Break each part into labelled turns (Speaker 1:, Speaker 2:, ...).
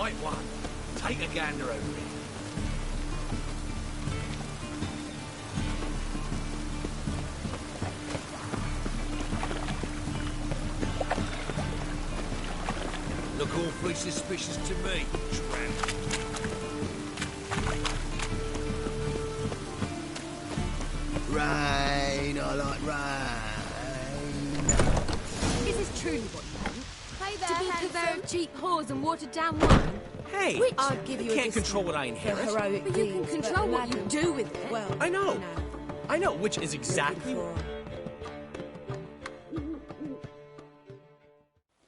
Speaker 1: right one. Take a gander over it. Look awfully suspicious to me, tramp.
Speaker 2: Rain, I like rain.
Speaker 3: Is this truly what you want?
Speaker 4: Hey there,
Speaker 3: To be
Speaker 4: handsome.
Speaker 3: purveyor of cheap whores and watered down wine?
Speaker 1: Hey!
Speaker 3: Which
Speaker 4: I'll give you
Speaker 1: I
Speaker 4: a
Speaker 1: can't control what I
Speaker 4: discount
Speaker 1: inherit.
Speaker 4: for heroic
Speaker 3: But you can
Speaker 4: deeds,
Speaker 3: control
Speaker 4: but
Speaker 3: what you
Speaker 4: madam,
Speaker 3: do with it.
Speaker 4: Well,
Speaker 1: I know.
Speaker 4: you
Speaker 1: I know, which is exactly...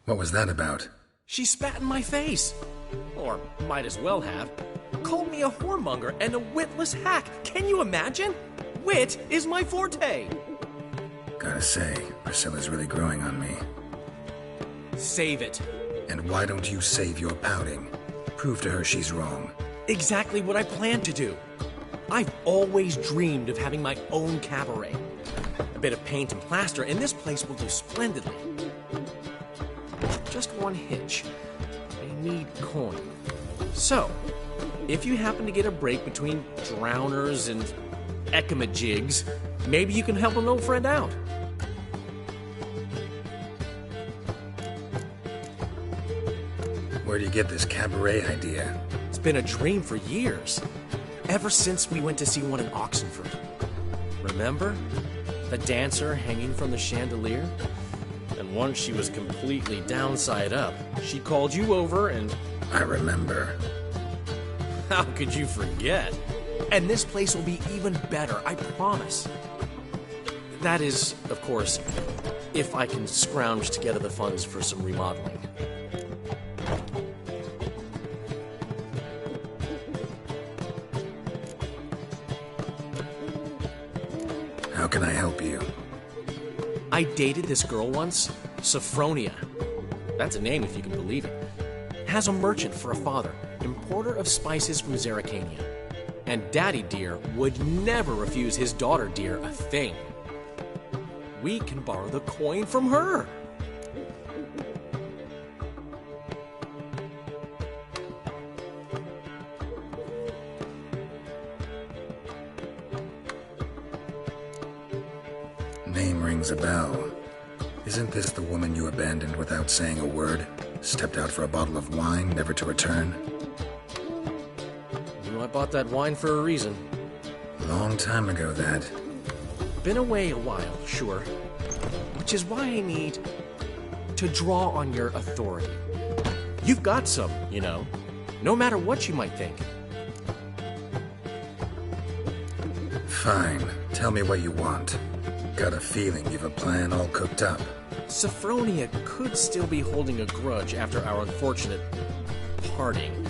Speaker 5: What was that about?
Speaker 1: She spat in my face. Or might as well have. Called me a whoremonger and a witless hack. Can you imagine? Wit is my forte.
Speaker 5: Gotta say, Priscilla's really growing on me.
Speaker 1: Save it.
Speaker 5: And why don't you save your pouting? Prove to her she's wrong.
Speaker 1: Exactly what I plan to do. I've always dreamed of having my own cabaret. A bit of paint and plaster, and this place will do splendidly. Just one hitch. I need coin. So, if you happen to get a break between drowners and ekamajigs, maybe you can help an old friend out.
Speaker 5: Where do you get this cabaret idea?
Speaker 1: It's been a dream for years. Ever since we went to see one in Oxenford. Remember? The dancer hanging from the chandelier? And once she was completely downside up, she called you over and...
Speaker 5: I remember.
Speaker 1: How could you forget? And this place will be even better, I promise. That is, of course, if I can scrounge together the funds for some remodeling.
Speaker 5: How can I help you?
Speaker 1: I dated this girl once, Sophronia. That's a name if you can believe it. Has a merchant for a father, importer of spices from Zerrikania. And Daddy Dear would never refuse his daughter Dear a thing. We can borrow the coin from her.
Speaker 5: Name rings a bell. Isn't this the woman you abandoned without saying a word? Stepped out for a bottle of wine, never to return?
Speaker 1: You know, I bought that wine for a reason.
Speaker 5: Long time ago, that.
Speaker 1: Been away a while, sure. Which is why I need to draw on your authority. You've got some, you know, no matter what you might think.
Speaker 5: Fine. Tell me what you want. Got a feeling you've a plan all cooked up.
Speaker 1: Sophronia could still be holding a grudge after our unfortunate parting.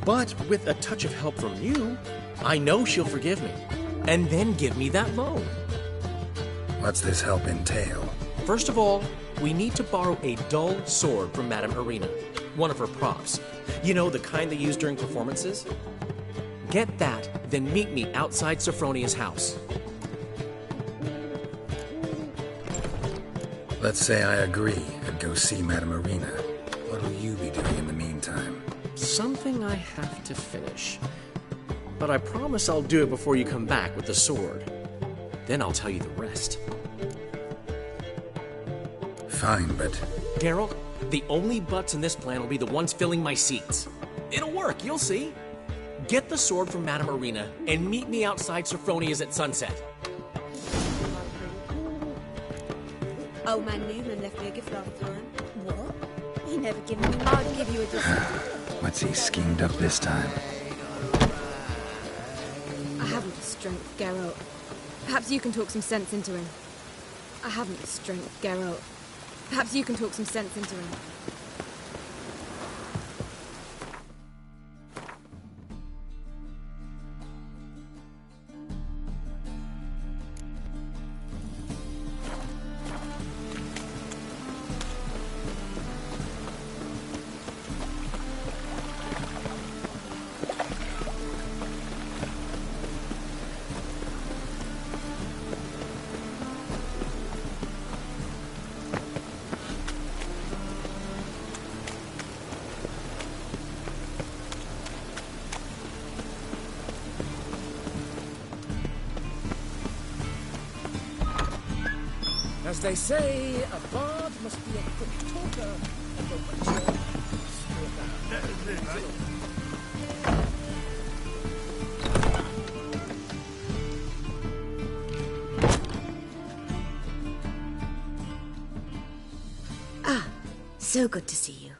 Speaker 1: But with a touch of help from you, I know she'll forgive me. And then give me that loan.
Speaker 5: What's this help entail?
Speaker 1: First of all, we need to borrow a dull sword from Madame Irina. One of her props. You know, the kind they use during performances? Get that, then meet me outside Sophronia's house.
Speaker 5: Let's say I agree and go see Madame Irina. What'll you be doing in the meantime?
Speaker 1: Something I have to finish. But I promise I'll do it before you come back with the sword. Then I'll tell you the rest.
Speaker 5: Fine, but...
Speaker 1: Geralt, the only butts in this plan will be the ones filling my seats. It'll work, you'll see. Get the sword from Madame Irina and meet me outside Sophronia's at sunset.
Speaker 4: Old man Newman left me a gift last time.
Speaker 3: What? He never given me
Speaker 4: I'd give you a discount.
Speaker 5: What's he schemed up this time?
Speaker 3: I haven't the strength, Geralt. Perhaps you can talk some sense into him. I haven't the strength, Geralt. Perhaps you can talk some sense into him.
Speaker 2: they say, a bard must be a quick talker and a mature stalker.
Speaker 4: So good to see you.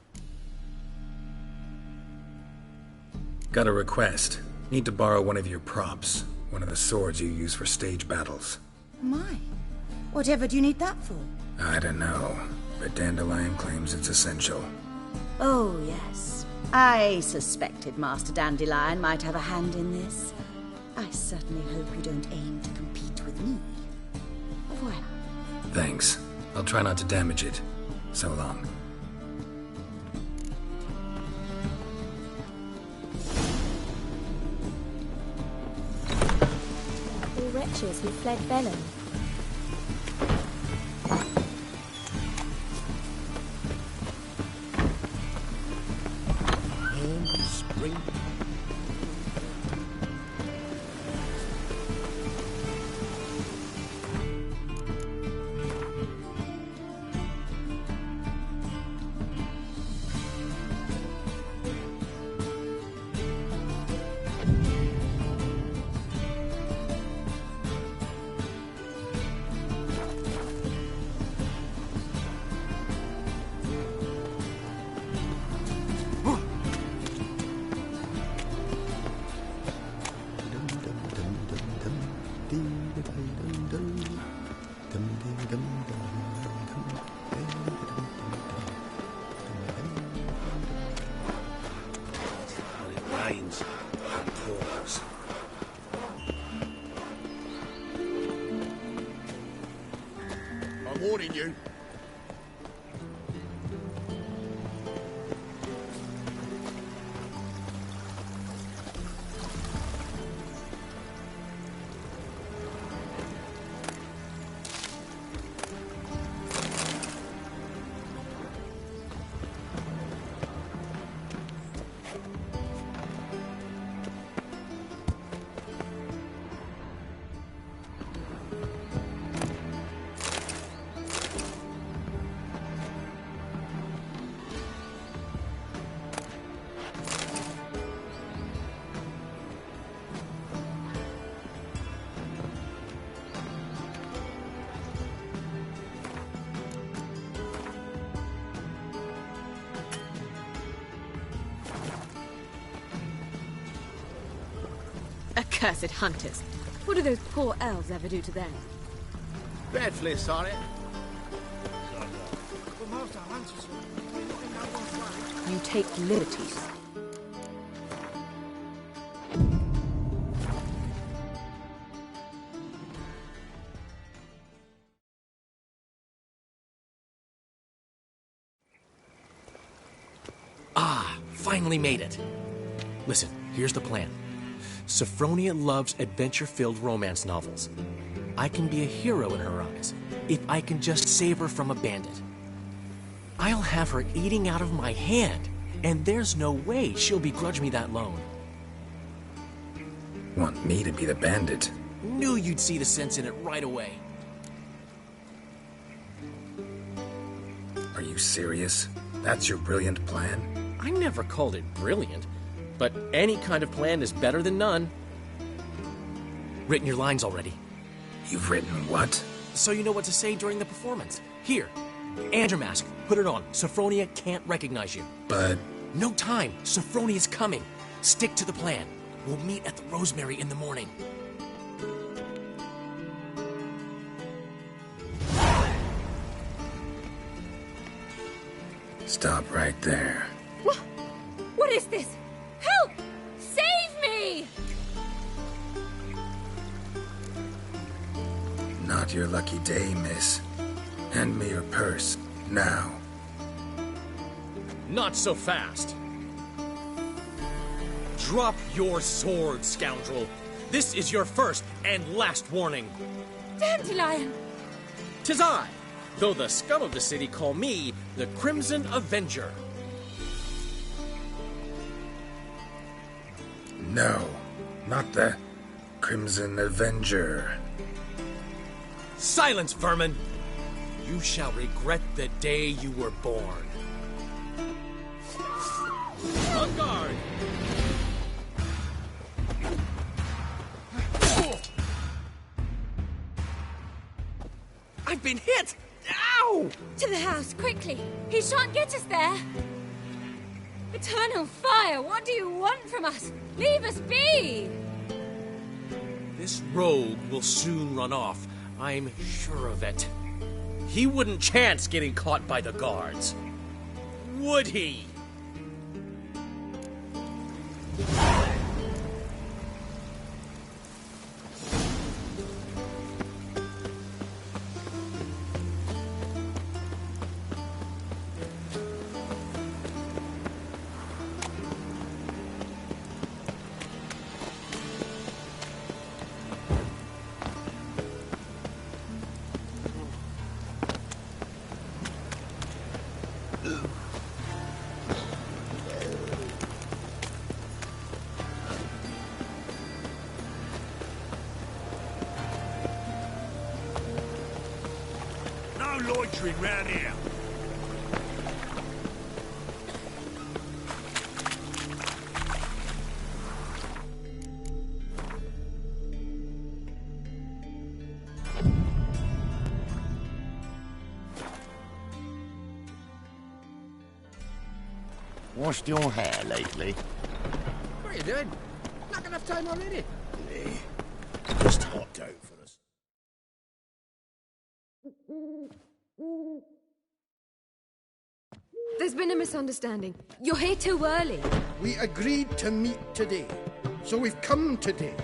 Speaker 5: Got a request. Need to borrow one of your props. One of the swords you use for stage battles.
Speaker 4: My. Whatever do you need that for?
Speaker 5: I don't know, but Dandelion claims it's essential.
Speaker 4: Oh, yes. I suspected Master Dandelion might have a hand in this. I certainly hope you don't aim to compete with me. Au revoir.
Speaker 5: Thanks. I'll try not to damage it. So long.
Speaker 3: All wretches who fled Velen.
Speaker 2: Spring. I'm warning you.
Speaker 3: Accursed hunters. What do those poor elves ever do to them?
Speaker 2: Breadfless on it.
Speaker 3: You take liberties.
Speaker 1: Ah, finally made it. Listen, here's the plan. Sophronia loves adventure-filled romance novels. I can be a hero in her eyes, if I can just save her from a bandit. I'll have her eating out of my hand, and there's no way she'll begrudge me that loan.
Speaker 5: Want me to be the bandit?
Speaker 1: Knew you'd see the sense in it right away.
Speaker 5: Are you serious? That's your brilliant plan?
Speaker 1: I never called it brilliant, but any kind of plan is better than none. Written your lines already.
Speaker 5: You've written what?
Speaker 1: So you know what to say during the performance. Here, and your mask. Put it on. Sophronia can't recognize you.
Speaker 5: But...
Speaker 1: No time. Sophronia's coming. Stick to the plan. We'll meet at the Rosemary in the morning.
Speaker 5: Stop right there.
Speaker 3: What is this? Help! Save me!
Speaker 5: Not your lucky day, miss. Hand me your purse, now.
Speaker 1: Not so fast. Drop your sword, scoundrel. This is your first and last warning.
Speaker 3: Dandelion!
Speaker 1: 'Tis I, though the scum of the city call me the Crimson Avenger.
Speaker 5: No, not the Crimson Avenger.
Speaker 1: Silence, vermin! You shall regret the day you were born. On guard! I've been hit! Ow!
Speaker 3: To the house, quickly! He shan't get us there! Eternal fire, what do you want from us? Leave us be!
Speaker 1: This rogue will soon run off. I'm sure of it. He wouldn't chance getting caught by the guards. Would he?
Speaker 6: No loitering round here.
Speaker 7: Washed your hair lately?
Speaker 2: What are you doing? Not enough time already.
Speaker 7: Just hot out for us.
Speaker 3: There's been a misunderstanding. You're here too early.
Speaker 2: We agreed to meet today, so we've come today.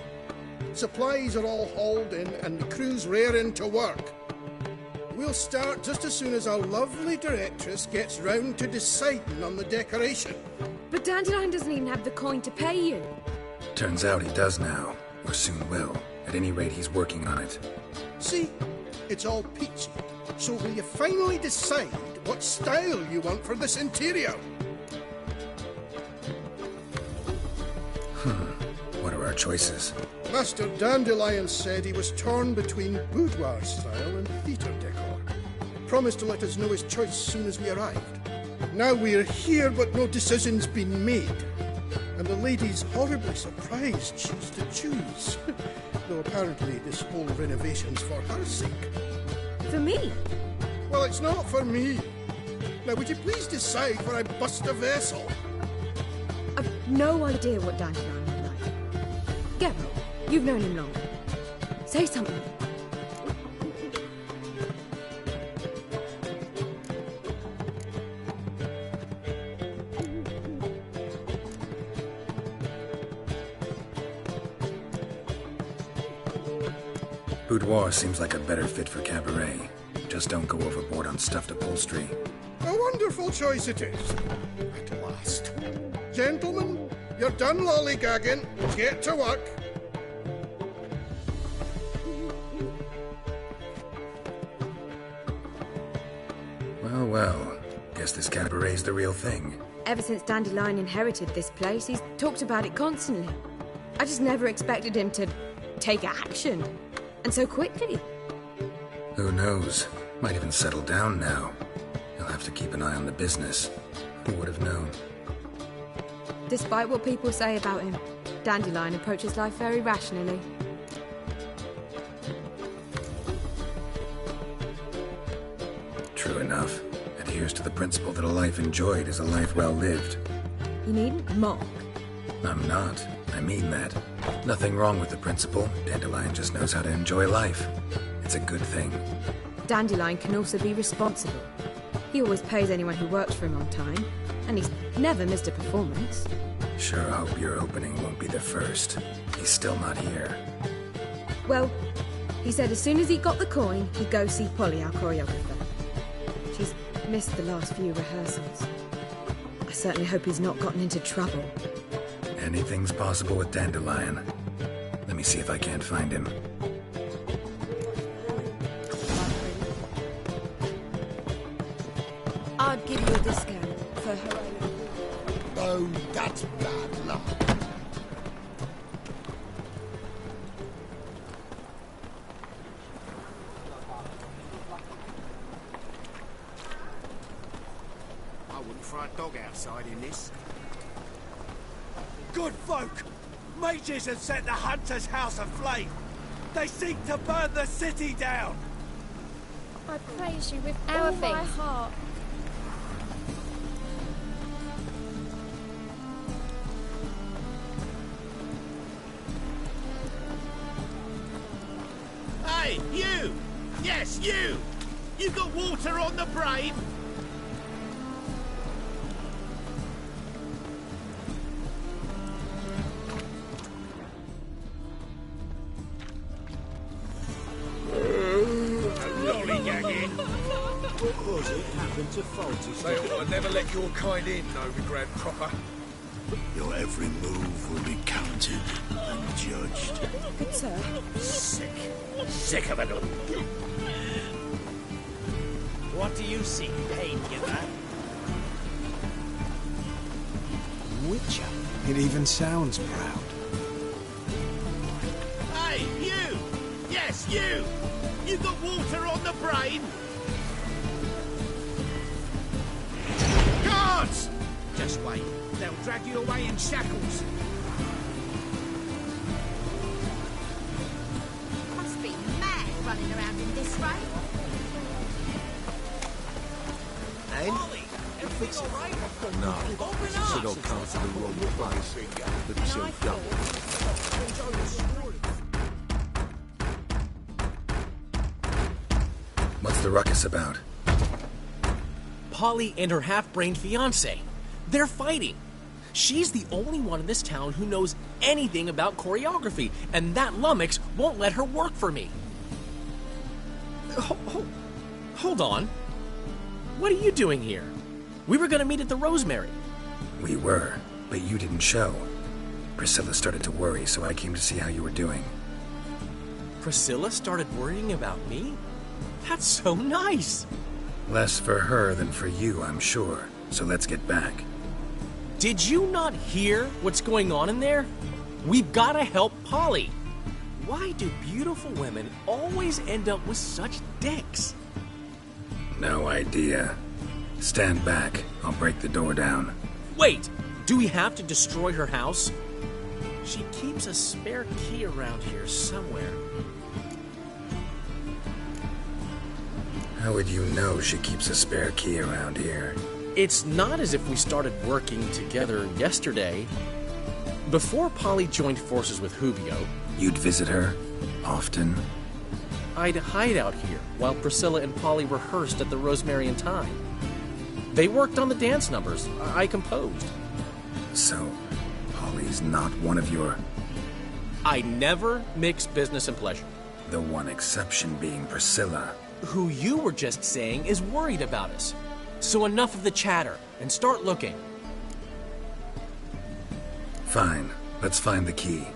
Speaker 2: Supplies are all hauled in and the crew's raring to work. We'll start just as soon as our lovely directress gets round to deciding on the decoration.
Speaker 3: But Dandelion doesn't even have the coin to pay you.
Speaker 5: Turns out he does now, or soon will. At any rate, he's working on it.
Speaker 2: See, it's all peachy. So will you finally decide what style you want for this interior?
Speaker 5: What are our choices?
Speaker 2: Master Dandelion said he was torn between boudoir style and theatre decor. Promised to let us know his choice soon as we arrived. Now we're here, but no decision's been made. And the lady's horribly surprised she's to choose. Though apparently this whole renovation's for her sake.
Speaker 3: For me?
Speaker 2: Well, it's not for me. Now, would you please decide before I bust a vessel?
Speaker 3: I've no idea what Dandelion would like. Geralt, you've known him long. Say something.
Speaker 5: Boudoir seems like a better fit for cabaret. Just don't go overboard on stuffed upholstery.
Speaker 2: A wonderful choice it is. At last. Gentlemen, you're done lollygagging. Get to work.
Speaker 5: Well, well. Guess this cabaret's the real thing.
Speaker 3: Ever since Dandelion inherited this place, he's talked about it constantly. I just never expected him to take action. And so quickly.
Speaker 5: Who knows? Might even settle down now. He'll have to keep an eye on the business. Who would have known?
Speaker 3: Despite what people say about him, Dandelion approaches life very rationally.
Speaker 5: True enough. Adheres to the principle that a life enjoyed is a life well lived.
Speaker 3: You needn't mock.
Speaker 5: I'm not. I mean that. Nothing wrong with the principle. Dandelion just knows how to enjoy life. It's a good thing.
Speaker 3: Dandelion can also be responsible. He always pays anyone who works for him on time, and he's never missed a performance.
Speaker 5: Sure hope your opening won't be the first. He's still not here.
Speaker 3: Well, he said as soon as he got the coin, he'd go see Polly, our choreographer. She's missed the last few rehearsals. I certainly hope he's not gotten into trouble.
Speaker 5: Anything's possible with Dandelion. Let me see if I can't find him.
Speaker 3: I'd give you a discount for her.
Speaker 7: Oh, that's bad luck.
Speaker 6: wouldn't throw a dog outside in this.
Speaker 8: Good folk! Mages have set the Hunter's house aflame! They seek to burn the city down!
Speaker 9: I praise you with all my heart.
Speaker 6: Hey, you! Yes, you! You got water on the brain? Lollygagging.
Speaker 8: What was it happened to Folty?
Speaker 10: They ought to never let your kind in, Novigrad proper.
Speaker 7: Your every move will be counted and judged.
Speaker 3: Good sir.
Speaker 6: Sick. Sick of it all.
Speaker 8: What do you see, paingiver?
Speaker 11: Witcher. It even sounds proud.
Speaker 6: Hey, you! Yes, you! You got water on the brain? Guards! Just wait. They'll drag you away in shackles.
Speaker 4: Must be mad running around in this rain.
Speaker 10: And?
Speaker 8: Everything all right?
Speaker 10: No.
Speaker 8: Open
Speaker 10: Should
Speaker 8: up!
Speaker 10: all come to the wrong place. Let himself dump.
Speaker 5: What's the ruckus about?
Speaker 1: Polly and her half-brained fiancé. They're fighting. She's the only one in this town who knows anything about choreography, and that lummox won't let her work for me. Hold on. What are you doing here? We were gonna meet at the Rosemary.
Speaker 5: We were, but you didn't show. Priscilla started to worry, so I came to see how you were doing.
Speaker 1: Priscilla started worrying about me? That's so nice.
Speaker 5: Less for her than for you, I'm sure. So let's get back.
Speaker 1: Did you not hear what's going on in there? We've got to help Polly. Why do beautiful women always end up with such dicks?
Speaker 5: No idea. Stand back. I'll break the door down.
Speaker 1: Wait, do we have to destroy her house? She keeps a spare key around here somewhere.
Speaker 5: How would you know she keeps a spare key around here?
Speaker 1: It's not as if we started working together yesterday. Before Polly joined forces with Hubio,
Speaker 5: You'd visit her? Often?
Speaker 1: I'd hide out here while Priscilla and Polly rehearsed at the Rosemary and Thyme. They worked on the dance numbers I composed.
Speaker 5: So, Polly's not one of your...
Speaker 1: I never mix business and pleasure.
Speaker 5: The one exception being Priscilla.
Speaker 1: Who you were just saying is worried about us. So enough of the chatter, and start looking.
Speaker 5: Fine. Let's find the key.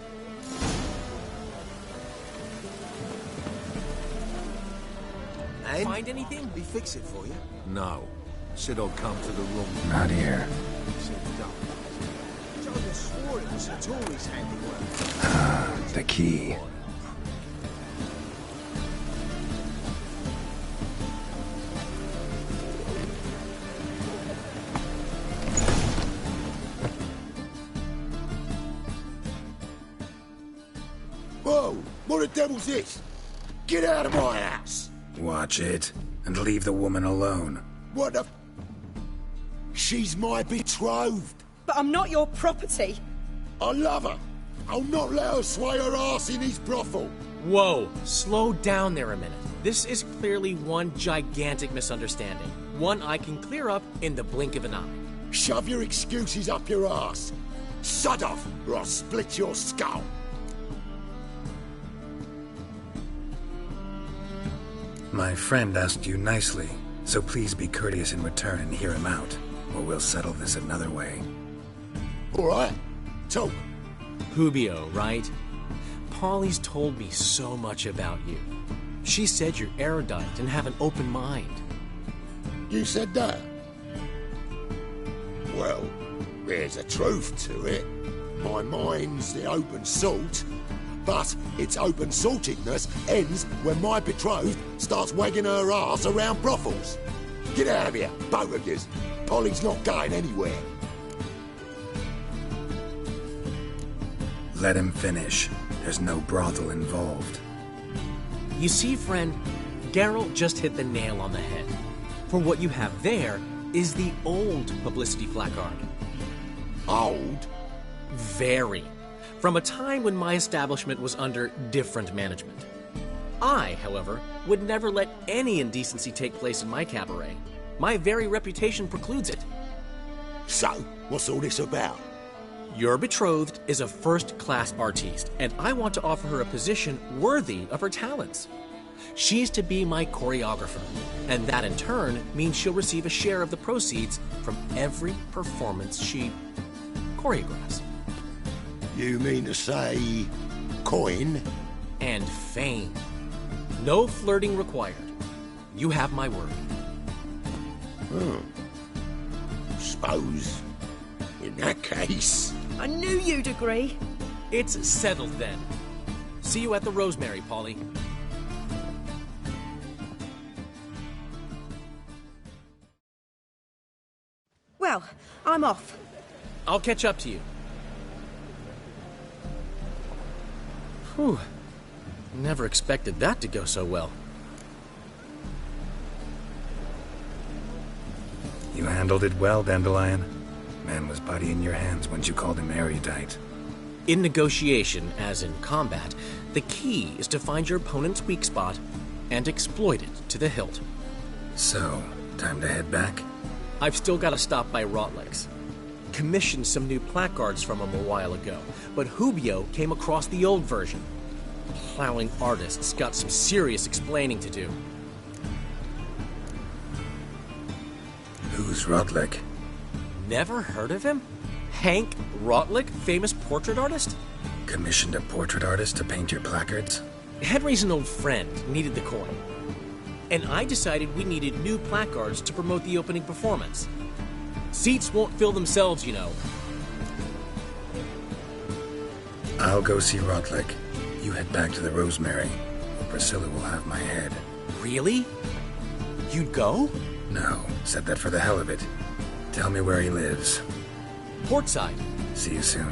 Speaker 10: And?
Speaker 1: Find anything?
Speaker 10: We fix it for you? No. Said I'd come to the wrong...
Speaker 5: Not here.
Speaker 10: Said don't. Jonas swore it was a Tory's handiwork.
Speaker 5: The key.
Speaker 7: Whoa! What the devil's this? Get out of my house!
Speaker 5: Watch it, and leave the woman alone.
Speaker 7: What the... She's my betrothed.
Speaker 3: But I'm not your property.
Speaker 7: I love her. I'll not let her sway her ass in his brothel.
Speaker 1: Whoa, slow down there a minute. This is clearly one gigantic misunderstanding. One I can clear up in the blink of an eye.
Speaker 7: Shove your excuses up your ass. Sod off, or I'll split your skull.
Speaker 5: My friend asked you nicely, so please be courteous in return and hear him out, or we'll settle this another way.
Speaker 7: All right, talk.
Speaker 1: Hubio, right? Polly's told me so much about you. She said you're erudite and have an open mind.
Speaker 7: You said that? Well, there's a truth to it. My mind's the open salt, but its open saltedness ends when my betrothed starts wagging her ass around brothels. Get out of here, both of yous. Polly's not going anywhere.
Speaker 5: Let him finish. There's no brothel involved.
Speaker 1: You see, friend, Geralt just hit the nail on the head. For what you have there is the old publicity placard.
Speaker 7: Old?
Speaker 1: Very. From a time when my establishment was under different management. I, however, would never let any indecency take place in my cabaret. My very reputation precludes it.
Speaker 7: So, what's all this about?
Speaker 1: Your betrothed is a first-class artiste, and I want to offer her a position worthy of her talents. She's to be my choreographer, and that in turn means she'll receive a share of the proceeds from every performance she choreographs.
Speaker 7: You mean to say... coin?
Speaker 1: And fame. No flirting required. You have my word.
Speaker 7: Suppose... in that case...
Speaker 4: I knew you'd agree.
Speaker 1: It's settled then. See you at the Rosemary, Polly.
Speaker 4: Well, I'm off.
Speaker 1: I'll catch up to you. Whew. Never expected that to go so well.
Speaker 5: You handled it well, Dandelion. Man was body in your hands once you called him erudite.
Speaker 1: In negotiation, as in combat, the key is to find your opponent's weak spot and exploit it to the hilt.
Speaker 5: So, time to head back?
Speaker 1: I've still got to stop by Rotlegs. Commissioned some new placards from him a while ago, but Hubio came across the old version. Plowing artists got some serious explaining to do.
Speaker 5: Who's Rotleg?
Speaker 1: Never heard of him? Hank Rotleg, famous portrait artist?
Speaker 5: Commissioned a portrait artist to paint your placards?
Speaker 1: Henry's an old friend, needed the coin. And I decided we needed new placards to promote the opening performance. Seats won't fill themselves, you know.
Speaker 5: I'll go see Rotleg. You head back to the Rosemary, or Priscilla will have my head.
Speaker 1: Really? You'd go?
Speaker 5: No, said that for the hell of it. Tell me where he lives.
Speaker 1: Portside.
Speaker 5: See you soon.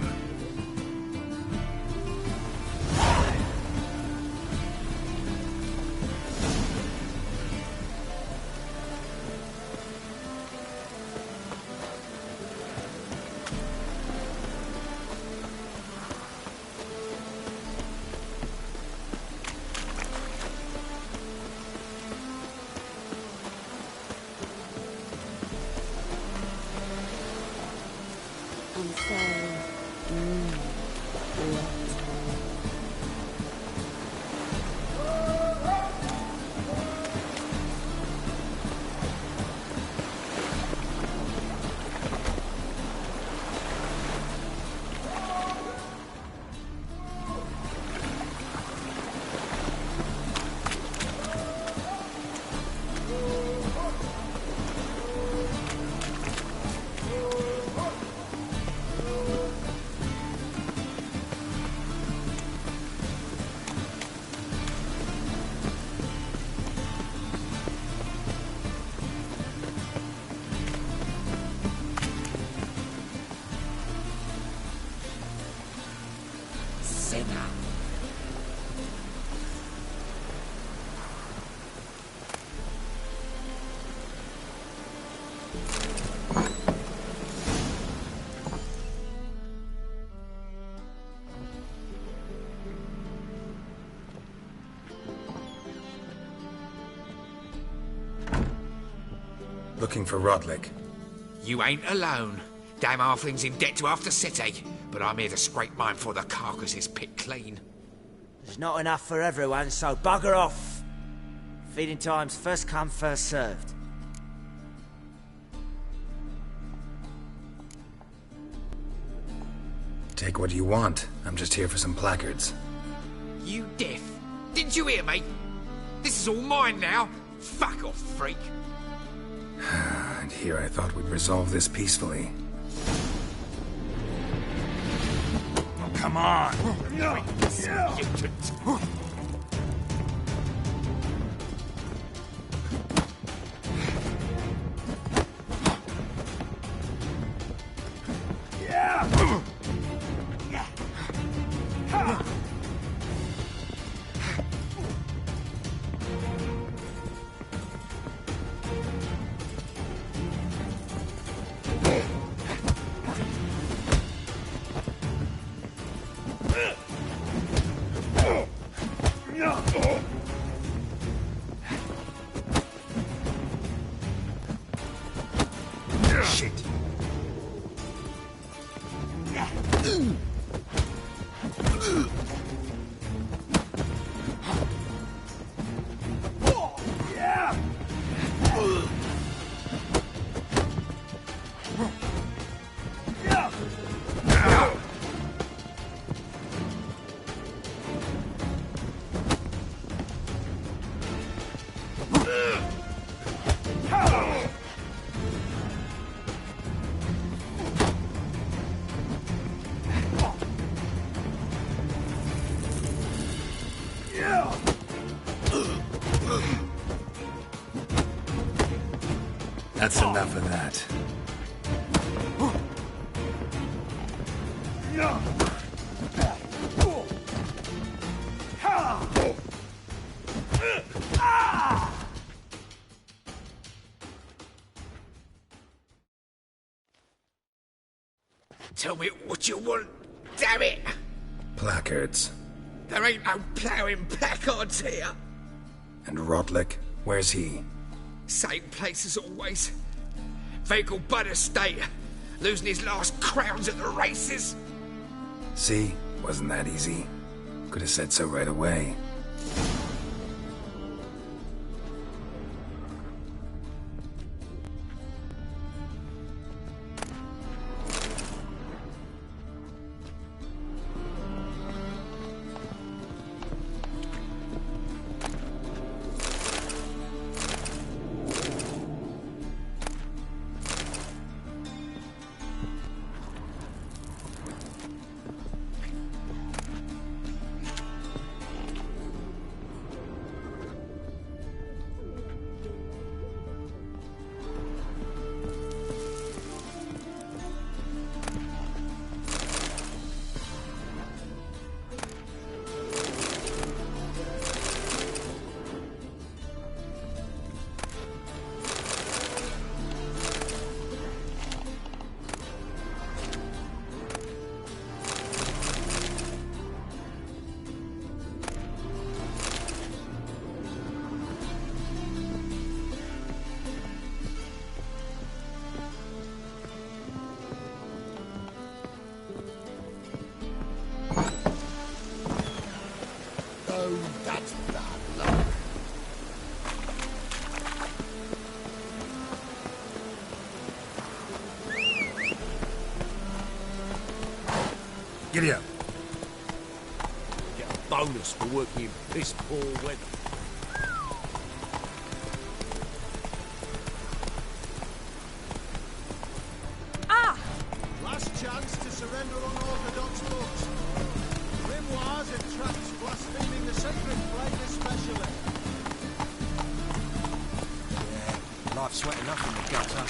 Speaker 5: Looking for Rotleg.
Speaker 12: You ain't alone. Damn halfling's in debt to half the city, but I'm here to scrape mine before the carcass is picked clean.
Speaker 13: There's not enough for everyone, so bugger off. Feeding time's first come, first served.
Speaker 5: Take what you want. I'm just here for some placards.
Speaker 12: You deaf? Didn't you hear me? This is all mine now. Fuck off, freak.
Speaker 5: And here I thought we'd resolve this peacefully.
Speaker 12: Oh, come on.
Speaker 5: That's enough of that.
Speaker 12: Tell me what you want, damn it!
Speaker 5: Placards.
Speaker 12: There ain't no ploughing placards here.
Speaker 5: And Rotlick? Where's he?
Speaker 12: Same place as always. Vehicle Bud Estate. Losing his last crowns at the races.
Speaker 5: See? Wasn't that easy? Could have said so right away.
Speaker 7: That's bad luck.
Speaker 5: Giddy up.
Speaker 8: Get a bonus for working in piss poor weather.
Speaker 10: Last chance to surrender unorthodox looks. Grimoires and tracts blaspheming the sacred flame especially.
Speaker 11: Yeah, life's wet enough in the gutter.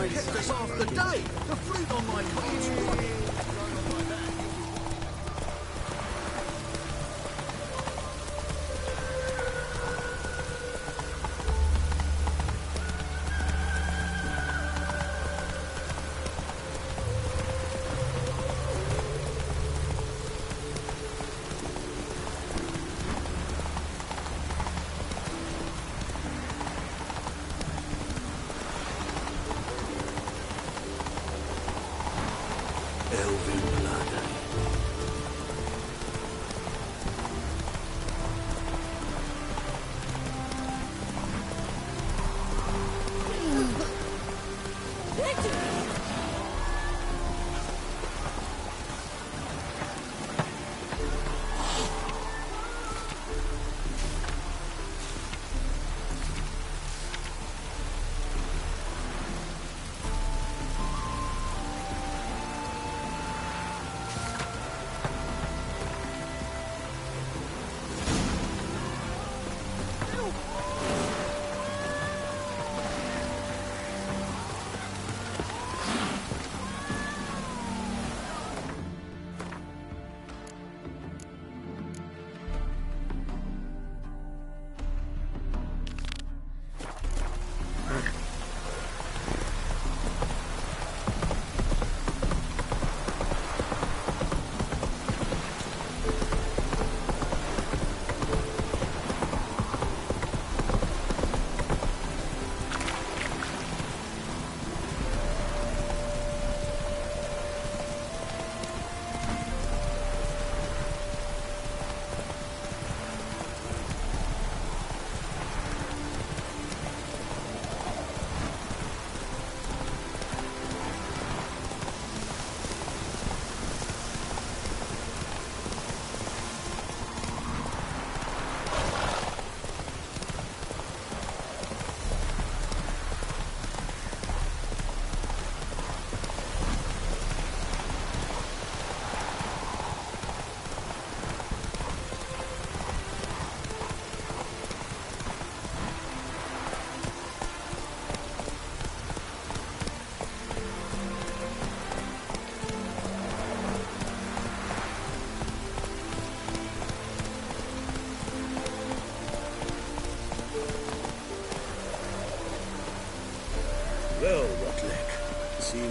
Speaker 10: Kept us half the day. The fruit on my cart's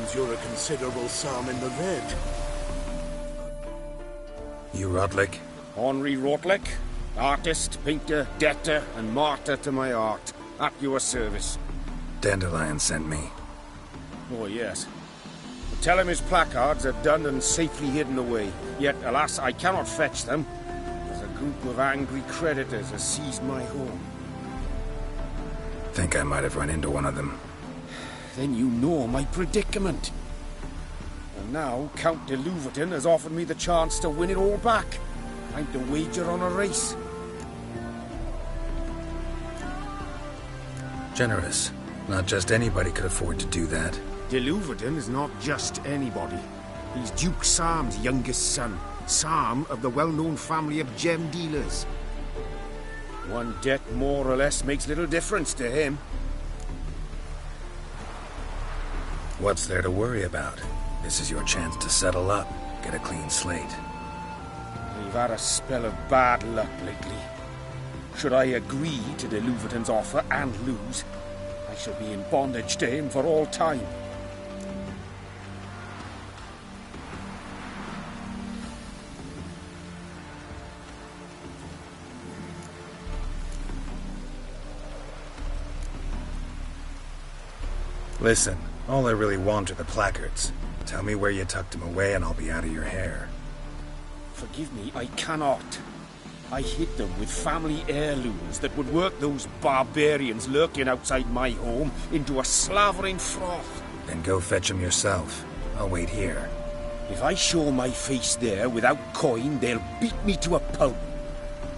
Speaker 7: Seems you're a considerable sum in the red.
Speaker 5: You Rotlick?
Speaker 14: Henri Rotlick, artist, painter, debtor, and martyr to my art. At your service.
Speaker 5: Dandelion sent me.
Speaker 14: Oh, yes. Tell him his placards are done and safely hidden away. Yet, alas, I cannot fetch them, as a group of angry creditors has seized my home.
Speaker 5: Think I might have run into one of them.
Speaker 14: Then you know my predicament. And now, Count de Louverton has offered me the chance to win it all back. Time to wager on a race.
Speaker 5: Generous. Not just anybody could afford to do that.
Speaker 14: De Louverton is not just anybody. He's Duke Sam's youngest son. Sam of the well-known family of gem dealers. One debt more or less makes little difference to him.
Speaker 5: What's there to worry about? This is your chance to settle up, get a clean slate.
Speaker 14: We've had a spell of bad luck lately. Should I agree to de Louverton's offer and lose, I shall be in bondage to him for all time.
Speaker 5: Listen, all I really want are the placards. Tell me where you tucked them away and I'll be out of your hair.
Speaker 14: Forgive me, I cannot. I hid them with family heirlooms that would work those barbarians lurking outside my home into a slavering froth.
Speaker 5: Then go fetch them yourself. I'll wait here.
Speaker 14: If I show my face there without coin, they'll beat me to a pulp.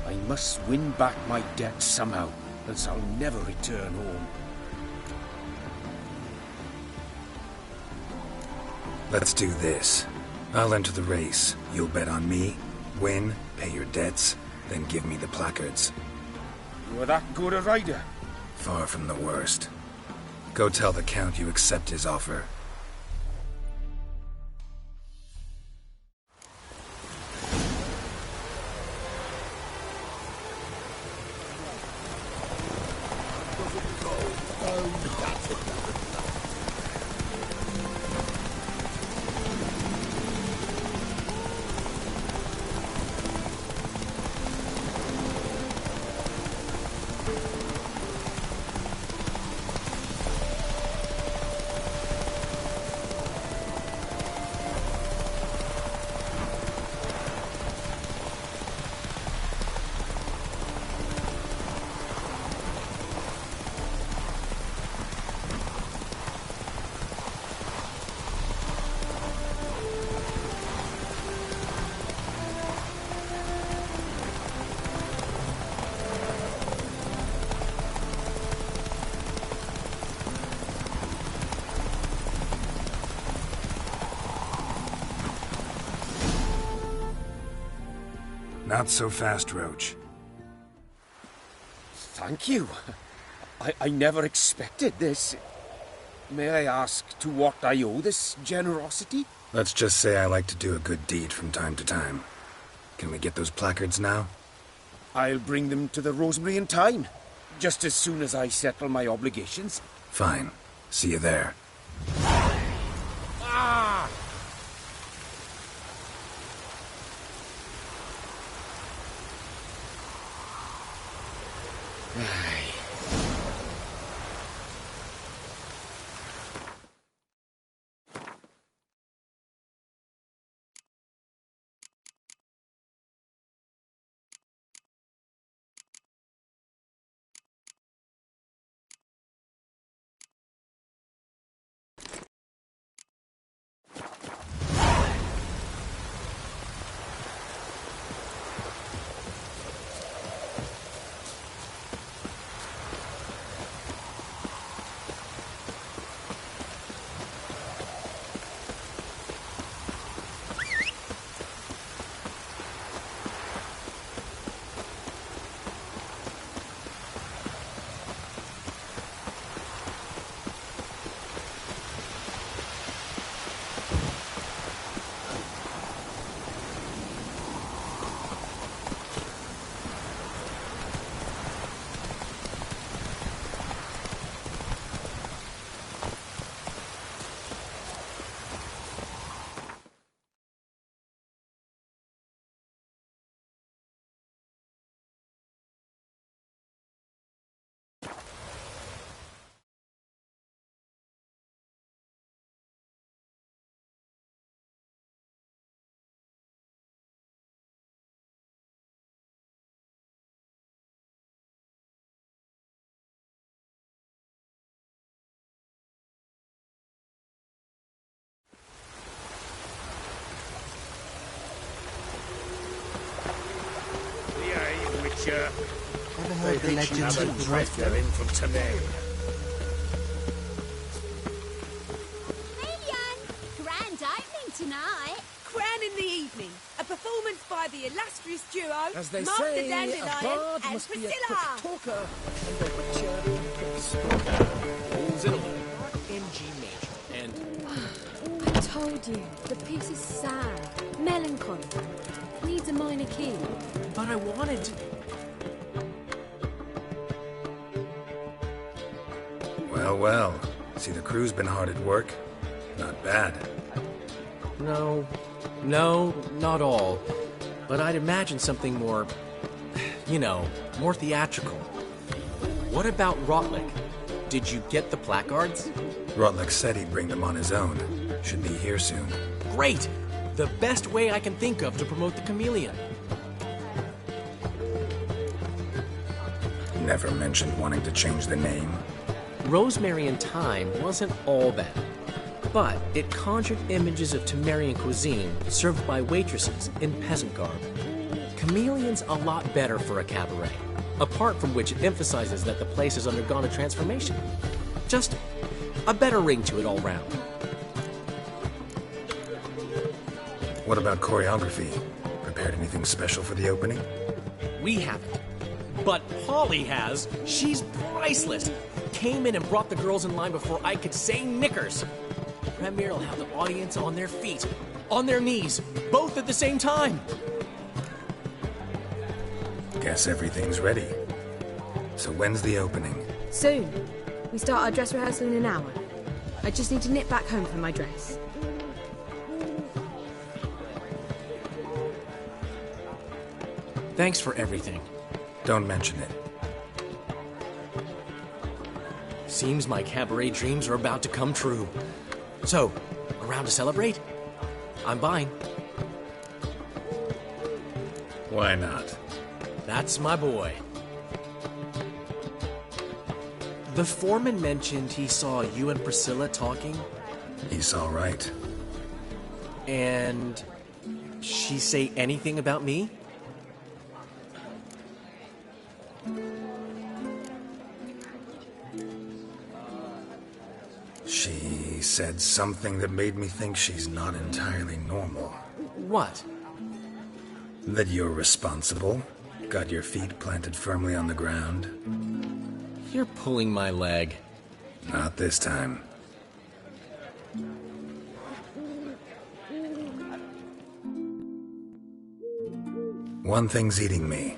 Speaker 14: I must win back my debt somehow, else I'll never return home.
Speaker 5: Let's do this. I'll enter the race. You'll bet on me, win, pay your debts, then give me the placards.
Speaker 14: You are that good a rider?
Speaker 5: Far from the worst. Go tell the Count you accept his offer. Not so fast, Roach.
Speaker 14: Thank you. I never expected this. May I ask to what I owe this generosity?
Speaker 5: Let's just say I like to do a good deed from time to time. Can we get those placards now?
Speaker 14: I'll bring them to the Rosemary in time, just as soon as I settle my obligations.
Speaker 5: Fine. See you there.
Speaker 14: Ah!
Speaker 6: creature.
Speaker 11: Ever heard the legends
Speaker 6: Another
Speaker 11: of the
Speaker 6: drifter in from Temeria.
Speaker 9: Grand opening tonight.
Speaker 15: Crown in the evening. A performance by the illustrious duo,
Speaker 1: As they
Speaker 15: Master
Speaker 1: say,
Speaker 15: Dandelion
Speaker 1: a bard
Speaker 15: and
Speaker 1: must be a
Speaker 15: Priscilla.
Speaker 1: quick talker and a witcher quick spoker. Rules it alone. In G major. And
Speaker 3: I told you, the piece is sad, melancholy. Needs a minor key.
Speaker 1: but I wanted to.
Speaker 5: Well, well. See, the crew's been hard at work. Not bad.
Speaker 1: No, not all. But I'd imagine something more, more theatrical. What about Rotlick? Did you get the placards?
Speaker 5: Rotlick said he'd bring them on his own. Should be here soon.
Speaker 1: Great! The best way I can think of to promote the Chameleon.
Speaker 5: Never mentioned wanting to change the name.
Speaker 1: Rosemary and Thyme wasn't all bad, but it conjured images of Temerian cuisine served by waitresses in peasant garb. Chameleon's a lot better for a cabaret, apart from which it emphasizes that the place has undergone a transformation. Just a better ring to it all round.
Speaker 5: What about choreography? Prepared anything special for the opening?
Speaker 1: We haven't. But Polly has. She's priceless. Came in and brought the girls in line before I could say knickers. Premier will have the audience on their feet, on their knees, both at the same time.
Speaker 5: Guess everything's ready. So when's the opening?
Speaker 3: Soon. We start our dress rehearsal in an hour. I just need to nip back home for my dress.
Speaker 1: Thanks for everything.
Speaker 5: Don't mention it.
Speaker 1: Seems my cabaret dreams are about to come true. So, around to celebrate? I'm buying.
Speaker 5: Why not?
Speaker 1: That's my boy. The foreman mentioned he saw you and Priscilla talking.
Speaker 5: He's all right.
Speaker 1: And she say anything about me?
Speaker 5: She said something that made me think she's not entirely normal.
Speaker 1: What?
Speaker 5: That you're responsible, got your feet planted firmly on the ground.
Speaker 1: You're pulling my leg.
Speaker 5: Not this time. One thing's eating me.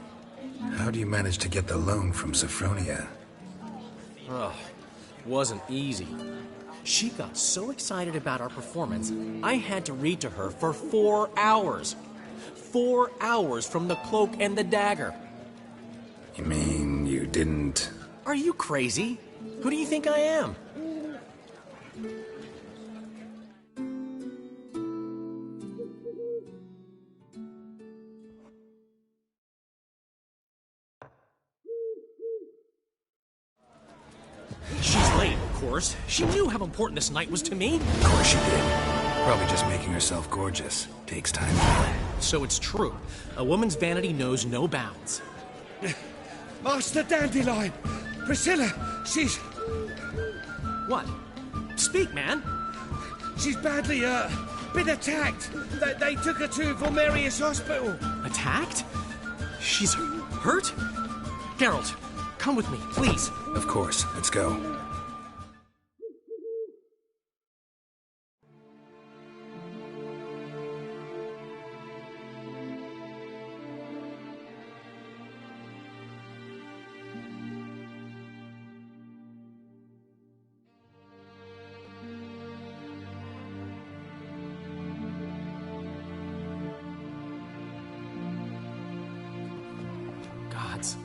Speaker 5: How do you manage to get the loan from Sophronia?
Speaker 1: Oh, wasn't easy. She got so excited about our performance, I had to read to her for 4 hours. 4 hours from the Cloak and the Dagger.
Speaker 5: You mean you didn't...
Speaker 1: Are you crazy? Who do you think I am? She's late, of course. She knew how important this night was to me.
Speaker 5: Of course she did. Probably just making herself gorgeous. Takes time.
Speaker 1: So it's true. A woman's vanity knows no bounds.
Speaker 8: Master Dandelion! Priscilla, she's...
Speaker 1: What? Speak, man.
Speaker 8: She's badly, been attacked. They took her to Vulmerius Hospital.
Speaker 1: Attacked? She's hurt? Geralt, come with me, please.
Speaker 5: Of course. Let's go.
Speaker 1: Gods.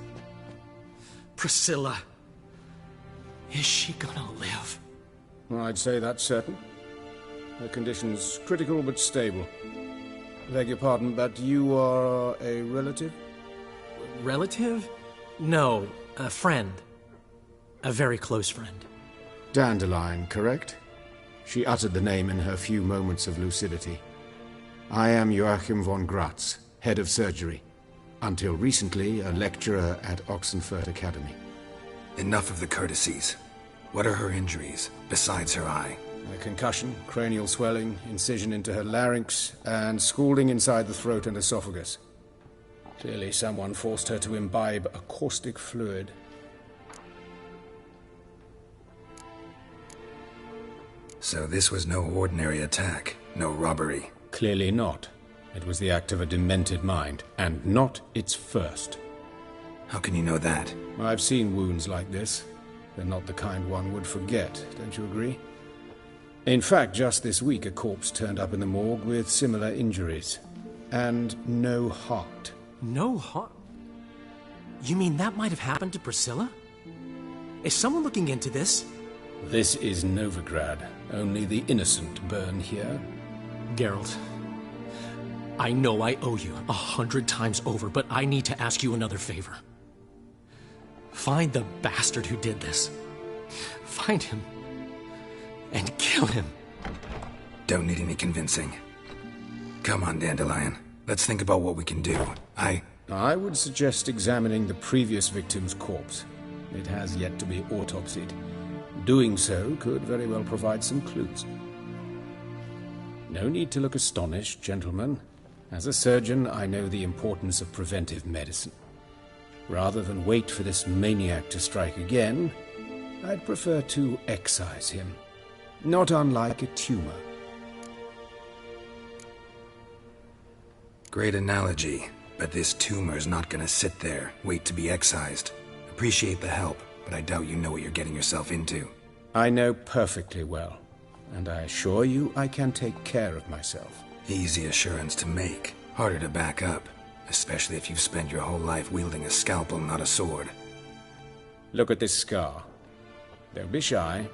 Speaker 1: Priscilla. Is she gonna live?
Speaker 14: I'd say that's certain. Her condition's critical but stable. Beg your pardon, but you are a relative?
Speaker 1: Relative? No, a friend. A very close friend.
Speaker 14: Dandelion, correct? She uttered the name in her few moments of lucidity. I am Joachim von Gratz, head of surgery. Until recently, a lecturer at Oxenfurt Academy.
Speaker 5: Enough of the courtesies. What are her injuries, besides her eye?
Speaker 14: A concussion, cranial swelling, incision into her larynx, and scalding inside the throat and esophagus. Clearly someone forced her to imbibe a caustic fluid.
Speaker 5: So this was no ordinary attack, no robbery.
Speaker 14: Clearly not. It was the act of a demented mind, and not its first.
Speaker 5: How can you know that?
Speaker 14: I've seen wounds like this. They're not the kind one would forget, don't you agree? In fact, just this week a corpse turned up in the morgue with similar injuries. And no heart.
Speaker 1: No heart? You mean that might have happened to Priscilla? Is someone looking into this?
Speaker 14: This is Novigrad. Only the innocent burn here.
Speaker 1: Geralt, I know I owe you 100 times over, but I need to ask you another favor. Find the bastard who did this. Find him. And kill him.
Speaker 5: Don't need any convincing. Come on, Dandelion. Let's think about what we can do.
Speaker 14: I would suggest examining the previous victim's corpse. It has yet to be autopsied. Doing so could very well provide some clues. No need to look astonished, gentlemen. As a surgeon, I know the importance of preventive medicine. Rather than wait for this maniac to strike again, I'd prefer to excise him. Not unlike a tumor.
Speaker 5: Great analogy, but this tumor's not gonna sit there, wait to be excised. Appreciate the help, but I doubt you know what you're getting yourself into.
Speaker 14: I know perfectly well, and I assure you I can take care of myself.
Speaker 5: Easy assurance to make, harder to back up, especially if you've spent your whole life wielding a scalpel, not a sword.
Speaker 14: Look at this scar. Don't be shy.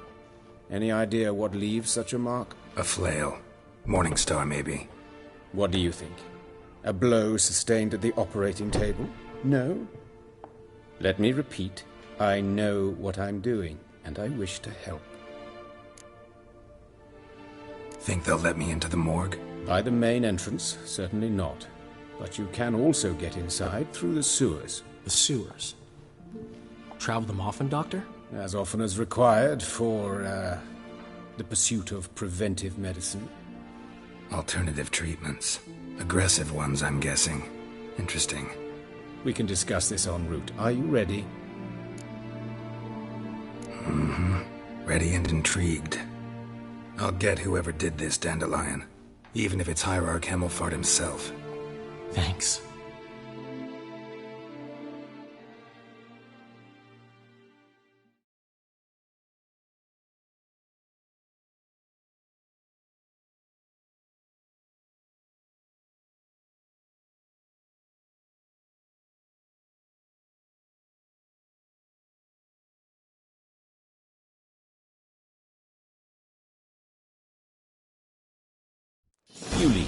Speaker 14: Any idea what leaves such a mark?
Speaker 5: A flail. Morningstar, maybe.
Speaker 14: What do you think? A blow sustained at the operating table? No? Let me repeat. I know what I'm doing, and I wish to help.
Speaker 5: Think they'll let me into the morgue?
Speaker 14: By the main entrance, certainly not. But you can also get inside through the sewers.
Speaker 1: The sewers? Travel them often, Doctor?
Speaker 14: As often as required for, the pursuit of preventive medicine.
Speaker 5: Alternative treatments. Aggressive ones, I'm guessing. Interesting.
Speaker 14: We can discuss this en route. Are you ready?
Speaker 5: Mm-hmm. Ready and intrigued. I'll get whoever did this, Dandelion. Even if it's Hierarch Hemelfart himself.
Speaker 1: Thanks.
Speaker 14: You lead.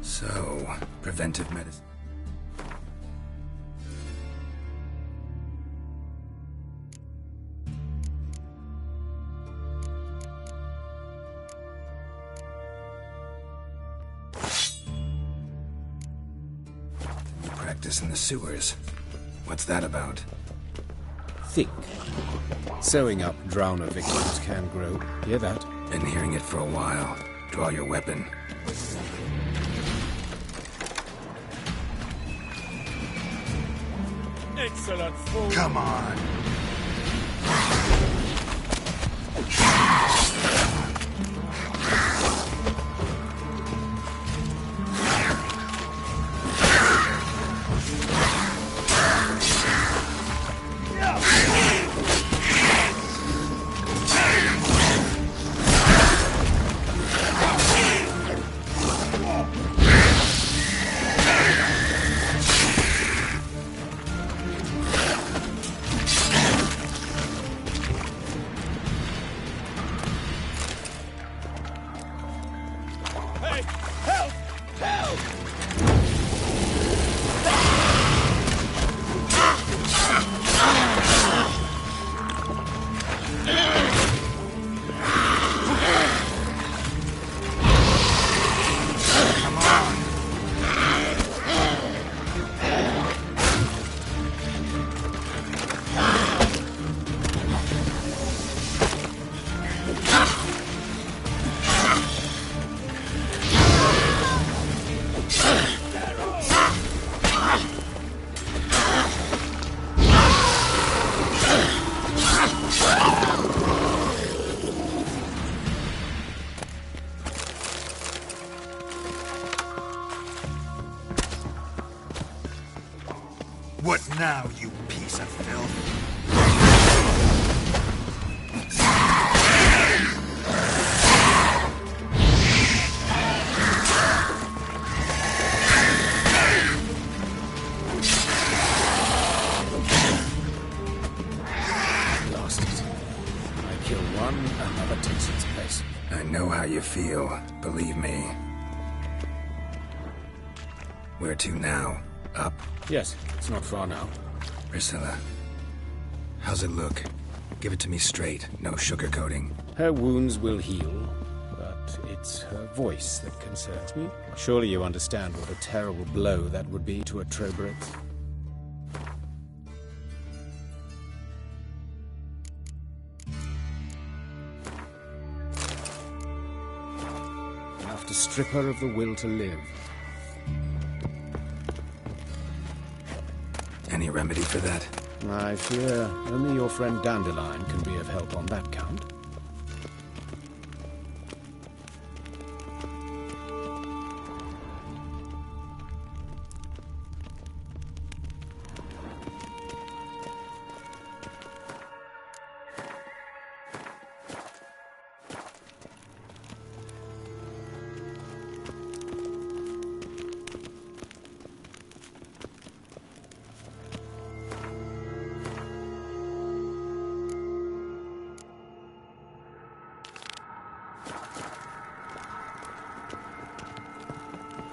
Speaker 5: So, preventive medicine. You practice in the sewers. What's that about?
Speaker 14: Think. Sewing up drowner victims can grow. Hear that?
Speaker 5: Been hearing it for a while. Draw your weapon.
Speaker 8: Excellent fool.
Speaker 7: Come on.
Speaker 16: What now, you piece of filth?
Speaker 14: Lost it. I kill one, another takes its place.
Speaker 5: I know how you feel, believe me. Where to now? Up?
Speaker 14: Yes, it's not far now.
Speaker 5: Priscilla, how's it look? Give it to me straight, no sugarcoating.
Speaker 14: Her wounds will heal, but it's her voice that concerns me. Surely you understand what a terrible blow that would be to a Trobrex. Enough to strip her of the will to live.
Speaker 5: Any remedy for that?
Speaker 14: I fear only your friend Dandelion can be of help on that count.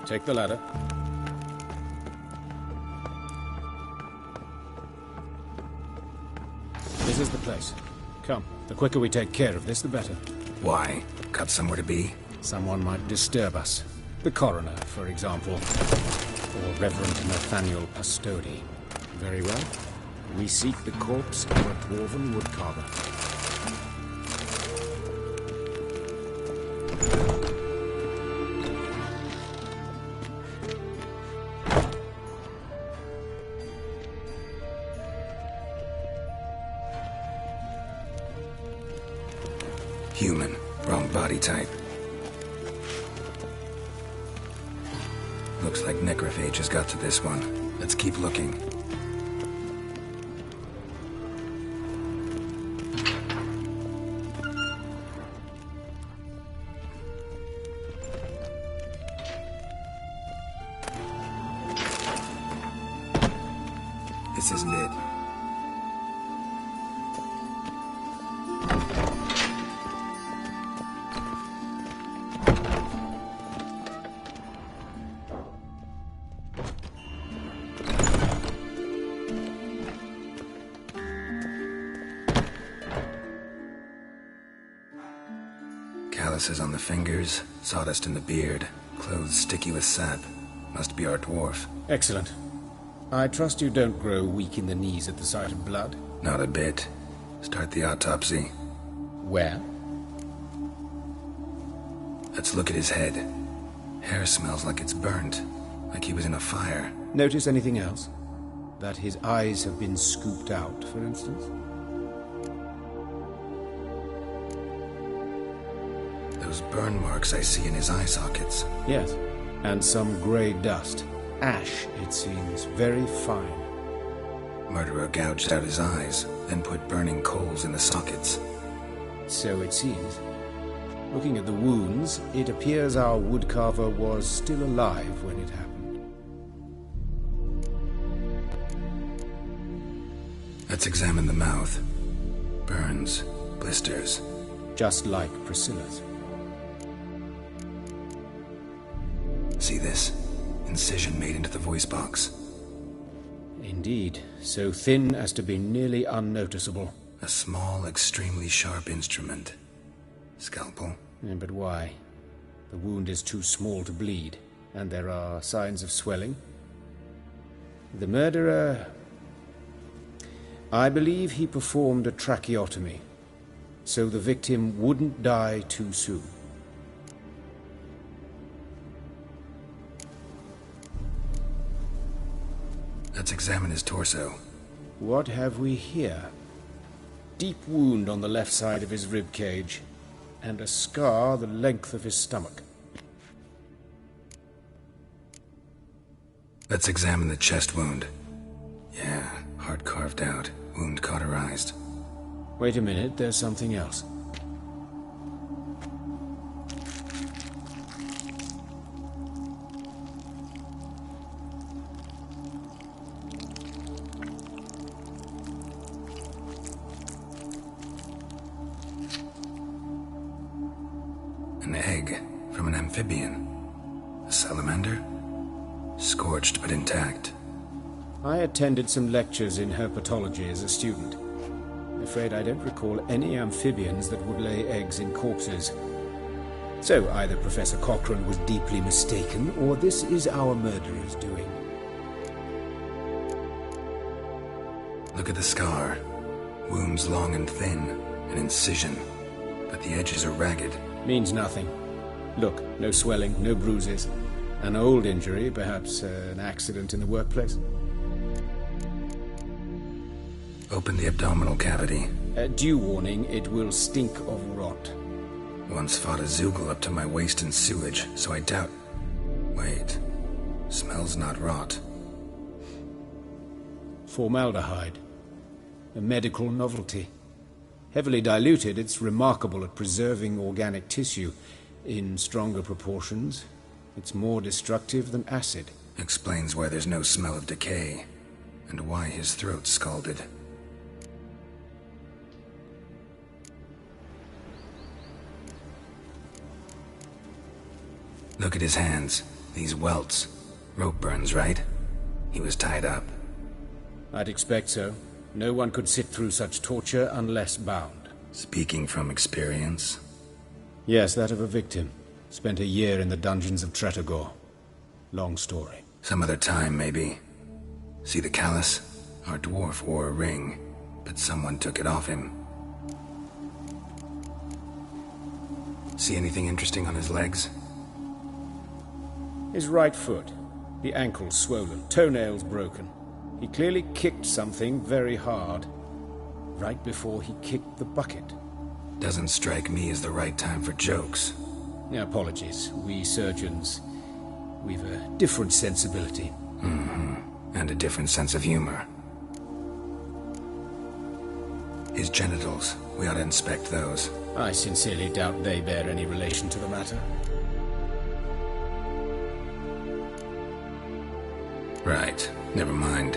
Speaker 14: Take the ladder. This is the place. Come, the quicker we take care of this, the better.
Speaker 5: Why? Got somewhere to be?
Speaker 14: Someone might disturb us. The coroner, for example. Or Reverend Nathaniel Pastodi. Very well. We seek the corpse of a dwarven woodcarver.
Speaker 5: Human. Wrong body type. Looks like necrophages got to this one. Let's keep looking. This isn't it. Calluses on the fingers, sawdust in the beard, clothes sticky with sap. Must be our dwarf.
Speaker 14: Excellent. I trust you don't grow weak in the knees at the sight of blood?
Speaker 5: Not a bit. Start the autopsy.
Speaker 14: Where?
Speaker 5: Let's look at his head. Hair smells like it's burnt, like he was in a fire.
Speaker 14: Notice anything else? That his eyes have been scooped out, for instance?
Speaker 5: Those burn marks I see in his eye sockets.
Speaker 14: Yes, and some grey dust. Ash, it seems, very fine.
Speaker 5: Murderer gouged out his eyes, then put burning coals in the sockets.
Speaker 14: So it seems. Looking at the wounds, it appears our woodcarver was still alive when it happened.
Speaker 5: Let's examine the mouth. Burns, blisters.
Speaker 14: Just like Priscilla's.
Speaker 5: See this? Incision made into the voice box.
Speaker 14: Indeed, so thin as to be nearly unnoticeable.
Speaker 5: A small, extremely sharp instrument. Scalpel?
Speaker 14: Yeah, but why? The wound is too small to bleed, and there are signs of swelling. The murderer... I believe he performed a tracheotomy, so the victim wouldn't die too soon.
Speaker 5: Let's examine his torso.
Speaker 14: What have we here? Deep wound on the left side of his rib cage, and a scar the length of his stomach.
Speaker 5: Let's examine the chest wound. Yeah, heart carved out, wound cauterized.
Speaker 14: Wait a minute, there's something else.
Speaker 5: An egg from an amphibian. A salamander? Scorched but intact.
Speaker 14: I attended some lectures in herpetology as a student. I'm afraid I don't recall any amphibians that would lay eggs in corpses. So either Professor Cochrane was deeply mistaken, or this is our murderer's doing.
Speaker 5: Look at the scar. Wounds long and thin, an incision. But the edges are ragged.
Speaker 14: Means nothing. Look, no swelling, no bruises. An old injury, perhaps an accident in the workplace.
Speaker 5: Open the abdominal cavity.
Speaker 14: Due warning, it will stink of rot.
Speaker 5: Once fought a Zoogle up to my waist in sewage, so I doubt... Wait. Smells not rot.
Speaker 14: Formaldehyde. A medical novelty. Heavily diluted, it's remarkable at preserving organic tissue. In stronger proportions, it's more destructive than acid.
Speaker 5: Explains why there's no smell of decay, and why his throat's scalded. Look at his hands. These welts. Rope burns, right? He was tied up.
Speaker 14: I'd expect so. No one could sit through such torture unless bound.
Speaker 5: Speaking from experience?
Speaker 14: Yes, that of a victim. Spent a year in the dungeons of Tretogor. Long story.
Speaker 5: Some other time, maybe. See the callus? Our dwarf wore a ring, but someone took it off him. See anything interesting on his legs?
Speaker 14: His right foot. The ankle swollen, toenails broken. He clearly kicked something very hard. Right before he kicked the bucket.
Speaker 5: Doesn't strike me as the right time for jokes.
Speaker 14: Apologies. We surgeons, we've a different sensibility.
Speaker 5: Mm-hmm. And a different sense of humor. His genitals. We ought to inspect those.
Speaker 14: I sincerely doubt they bear any relation to the matter.
Speaker 5: Right. Never mind.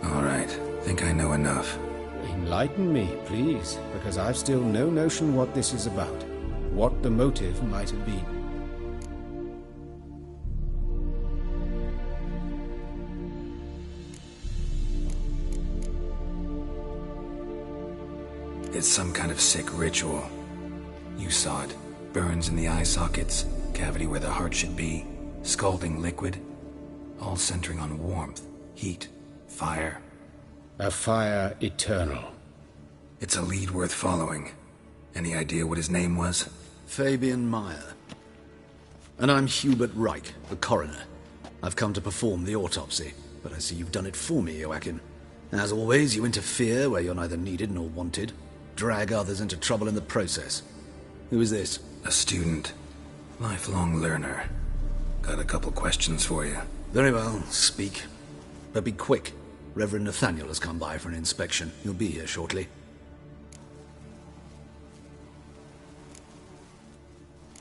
Speaker 5: All right. Think I know enough.
Speaker 14: Enlighten me, please, because I've still no notion what this is about. What the motive might have been.
Speaker 5: It's some kind of sick ritual. You saw it. Burns in the eye sockets, cavity where the heart should be, scalding liquid, all centering on warmth, heat, fire.
Speaker 14: A fire eternal.
Speaker 5: It's a lead worth following. Any idea what his name was?
Speaker 17: Fabian Meyer. And I'm Hubert Reich, the coroner. I've come to perform the autopsy, but I see you've done it for me, Joachim. As always, you interfere where you're neither needed nor wanted. Drag others into trouble in the process. Who is this?
Speaker 5: A student. Lifelong learner. Got a couple questions for you.
Speaker 17: Very well, speak. But be quick. Reverend Nathaniel has come by for an inspection. He'll be here shortly.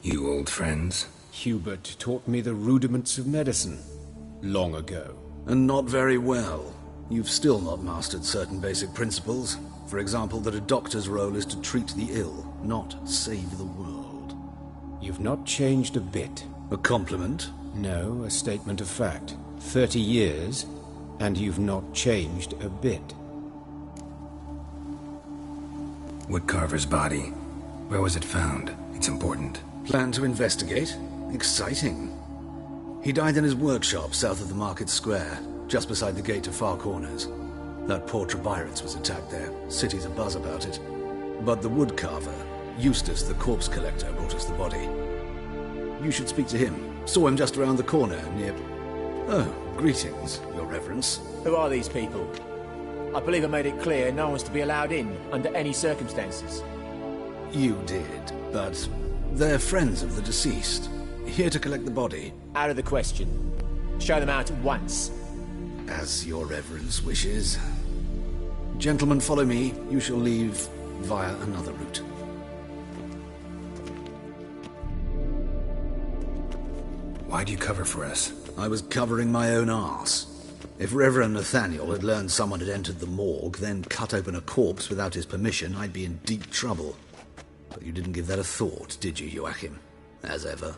Speaker 5: You old friends?
Speaker 14: Hubert taught me the rudiments of medicine. Long ago.
Speaker 17: And not very well. You've still not mastered certain basic principles. For example, that a doctor's role is to treat the ill, not save the world.
Speaker 14: You've not changed a bit.
Speaker 17: A compliment?
Speaker 14: No, a statement of fact. 30 years, and you've not changed a bit.
Speaker 5: Woodcarver's body. Where was it found? It's important.
Speaker 17: Plan to investigate? Exciting. He died in his workshop south of the market square, just beside the gate to Far Corners. That poor Trebyritz was attacked there. City's abuzz about it. But the woodcarver, Eustace the corpse collector, brought us the body. You should speak to him. Saw him just around the corner near... Oh, greetings, Your Reverence.
Speaker 18: Who are these people? I believe I made it clear no one's to be allowed in, under any circumstances.
Speaker 17: You did, but they're friends of the deceased. Here to collect the body.
Speaker 18: Out of the question. Show them out at once.
Speaker 17: As your reverence wishes. Gentlemen, follow me. You shall leave via another route.
Speaker 5: Why'd you cover for us?
Speaker 17: I was covering my own arse. If Reverend Nathaniel had learned someone had entered the morgue, then cut open a corpse without his permission, I'd be in deep trouble. But you didn't give that a thought, did you, Joachim? As ever.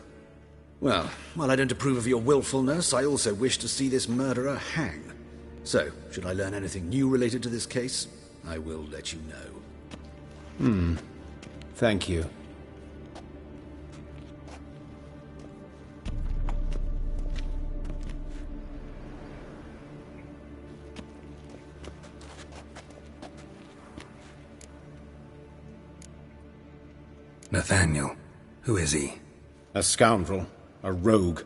Speaker 17: Well, while I don't approve of your willfulness, I also wish to see this murderer hang. So, should I learn anything new related to this case, I will let you know.
Speaker 14: Thank you.
Speaker 5: Nathaniel. Who is he?
Speaker 14: A scoundrel. A rogue.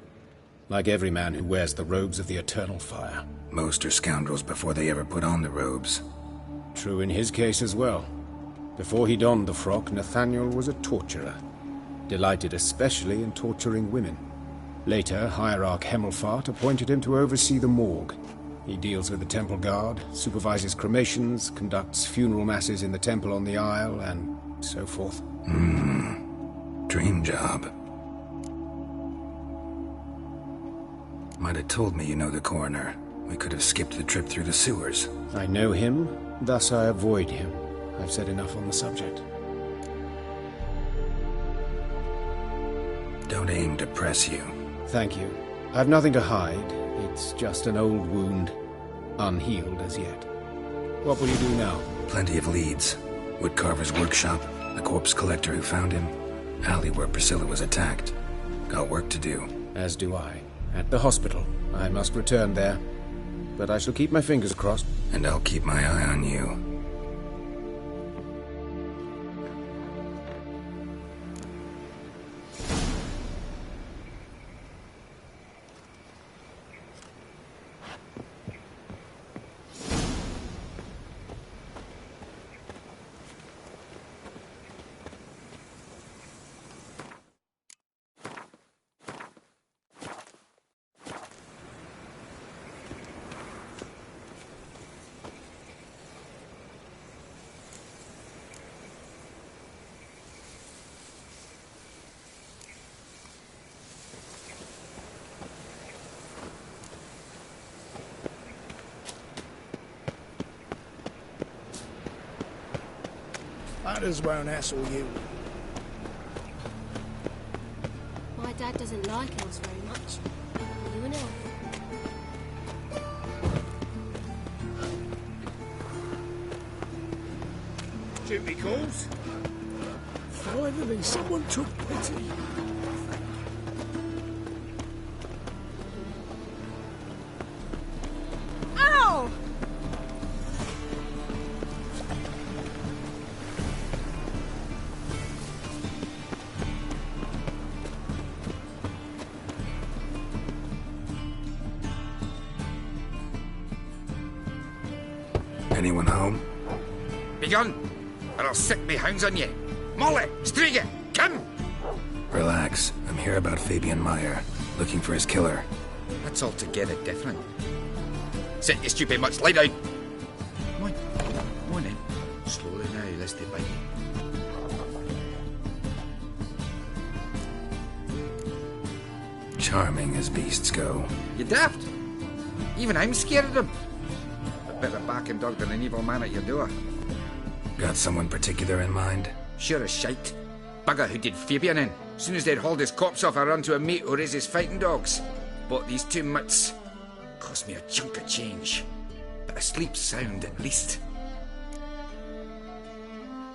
Speaker 14: Like every man who wears the robes of the Eternal Fire.
Speaker 5: Most are scoundrels before they ever put on the robes.
Speaker 14: True in his case as well. Before he donned the frock, Nathaniel was a torturer. Delighted especially in torturing women. Later, Hierarch Hemmelfart appointed him to oversee the morgue. He deals with the temple guard, supervises cremations, conducts funeral masses in the temple on the Isle, and so forth.
Speaker 5: Dream job. Might have told me you know the coroner. We could have skipped the trip through the sewers.
Speaker 14: I know him, thus I avoid him. I've said enough on the subject.
Speaker 5: Don't aim to press you.
Speaker 14: Thank you. I've nothing to hide. It's just an old wound, unhealed as yet. What will you do now?
Speaker 5: Plenty of leads. Woodcarver's workshop, the corpse collector who found him, alley where Priscilla was attacked. Got work to do.
Speaker 14: As do I. At the hospital. I must return there. But I shall keep my fingers crossed.
Speaker 5: And I'll keep my eye on you.
Speaker 2: Matters won't hassle you.
Speaker 9: My dad doesn't like elves very much. Are you an elf?
Speaker 8: Duty calls?
Speaker 2: Finally, someone took pity.
Speaker 4: Ow!
Speaker 5: Anyone home?
Speaker 12: Begone, or I'll sick me hounds on you. Molly, Striga, come!
Speaker 5: Relax. I'm here about Fabian Meyer, looking for his killer.
Speaker 12: That's altogether different. Sit, you stupid much, lie down. Come on then. Slowly now, lest they bite
Speaker 5: you. Charming as beasts go.
Speaker 12: You daft? Even I'm scared of them. Better backing dog than an evil man at your door.
Speaker 5: Got someone particular in mind?
Speaker 12: Sure as shite. Bugger who did Fabian in. As soon as they'd hauled his corpse off, I run to a mate who raises fighting dogs. Bought these 2 mutts. Cost me a chunk of change. But I sleep sound at least.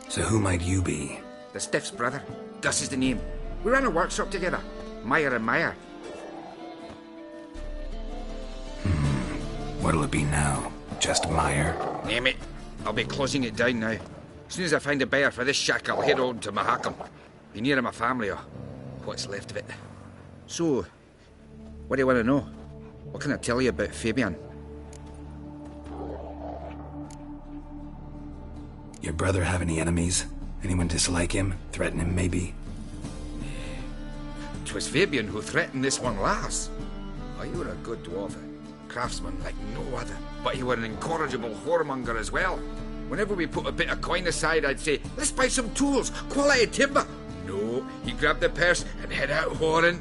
Speaker 5: So who might you be?
Speaker 12: The Stiff's brother. Gus is the name. We ran a workshop together. Meyer and Meyer.
Speaker 5: What'll it be now? Just Meyer?
Speaker 12: Name it. I'll be closing it down now. As soon as I find a buyer for this shack, I'll head on to Mahakam. Be near my family, or what's left of it. So, what do you want to know? What can I tell you about Fabian?
Speaker 5: Your brother have any enemies? Anyone dislike him? Threaten him, maybe?
Speaker 12: 'Twas Fabian who threatened this one last. Oh, you were a good dwarf. Craftsman like no other. But you were an incorrigible whoremonger as well. Whenever we put a bit of coin aside, I'd say, let's buy some tools, quality timber. No, he grabbed the purse and head out whoring.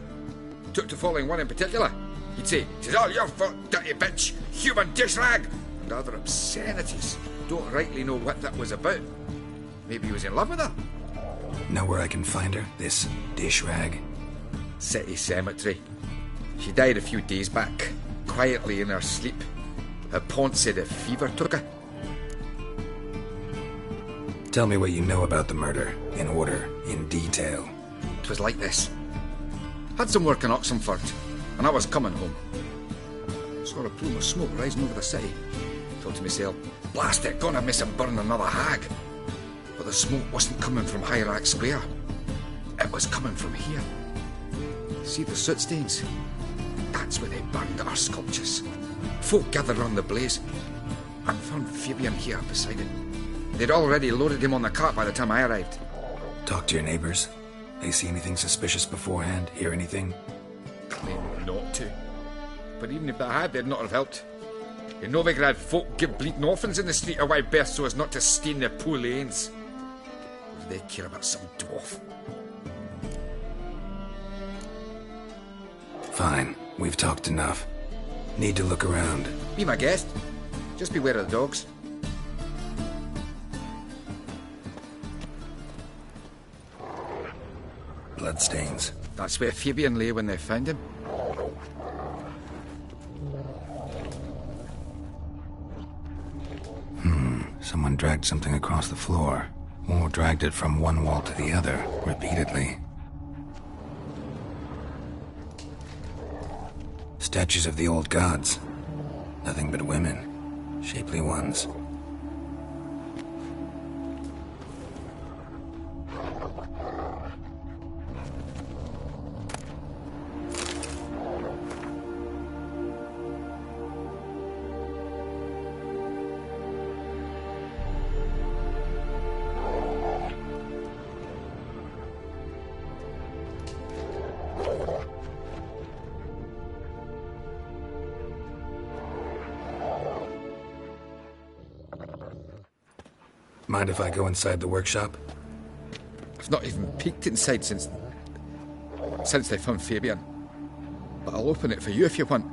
Speaker 12: Took to following one in particular. He'd say, "'Tis all your fault, dirty bitch, human dish rag," and other obscenities. Don't rightly know what that was about. Maybe he was in love with her.
Speaker 5: Know where I can find her, this dish rag?
Speaker 12: City Cemetery. She died a few days back, quietly in her sleep. Her pont said a fever took her.
Speaker 5: Tell me what you know about the murder, in order, in detail.
Speaker 12: It was like this. Had some work in Oxenford, and I was coming home. Saw a plume of smoke rising over the city. Thought to myself, blast it, gonna miss him burn another hag. But the smoke wasn't coming from Hierarch Square. It was coming from here. See the soot stains? That's where they burned our sculptures. Folk gathered round the blaze and found Fabian here beside it. They'd already loaded him on the cart by the time I arrived.
Speaker 5: Talk to your neighbors. They see anything suspicious beforehand? Hear anything?
Speaker 12: Claim not to. But even if they had, they'd not have helped. In Novigrad, folk give bleeding orphans in the street a wide berth so as not to stain their poor lanes. What do they care about some dwarf?
Speaker 5: Fine. We've talked enough. Need to look around.
Speaker 12: Be my guest. Just beware of the dogs.
Speaker 5: Bloodstains.
Speaker 12: That's where Fabian lay when they found him.
Speaker 5: Someone dragged something across the floor, or dragged it from one wall to the other, repeatedly. Statues of the old gods. Nothing but women. Shapely ones. Mind if I go inside the workshop?
Speaker 12: I've not even peeked inside since they found Fabian. But I'll open it for you if you want.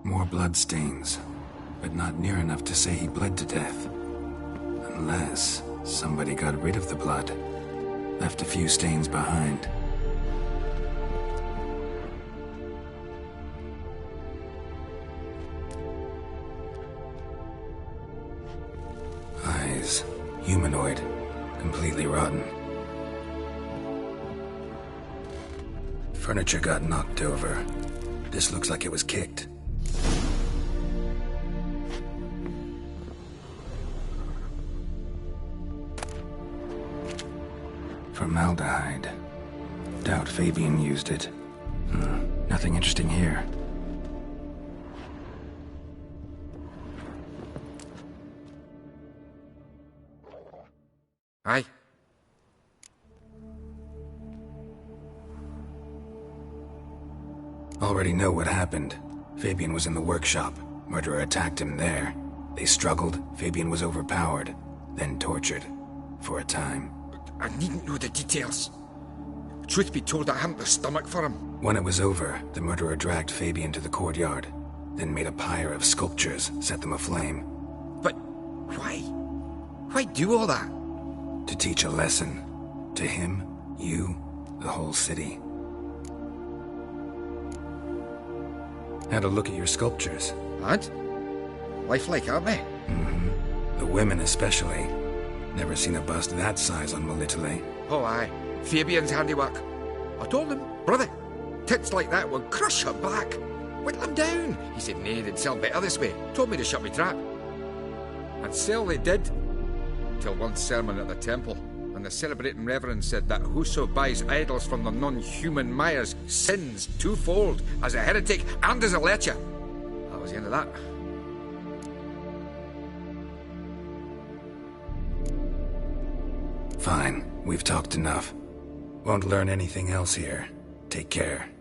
Speaker 5: More bloodstains, but not near enough to say he bled to death. Unless somebody got rid of the blood, left a few stains behind. Eyes, humanoid, completely rotten. Furniture got knocked over. This looks like it was kicked. Formaldehyde. Doubt Fabian used it. Nothing interesting here.
Speaker 12: Aye.
Speaker 5: Already know what happened. Fabian was in the workshop. Murderer attacked him there. They struggled. Fabian was overpowered, then tortured. For a time.
Speaker 12: I needn't know the details. Truth be told, I hadn't the stomach for him.
Speaker 5: When it was over, the murderer dragged Fabian to the courtyard, then made a pyre of sculptures, set them aflame.
Speaker 12: But why? Why do all that?
Speaker 5: To teach a lesson. To him, you, the whole city. Had a look at your sculptures.
Speaker 12: And? Lifelike, aren't they?
Speaker 5: The women especially. Never seen a bust that size on Melitele.
Speaker 12: Oh, aye. Fabian's handiwork. I told him, brother, tits like that would crush her back. Whittle him down. He said, nay, they'd sell better this way. Told me to shut me trap. And sell they did. Till one sermon at the temple, and and the celebrating reverend said that whoso buys idols from the non-human Myers sins twofold, as a heretic and as a lecher. That was the end of that.
Speaker 5: Fine, we've talked enough. Won't learn anything else here. Take care.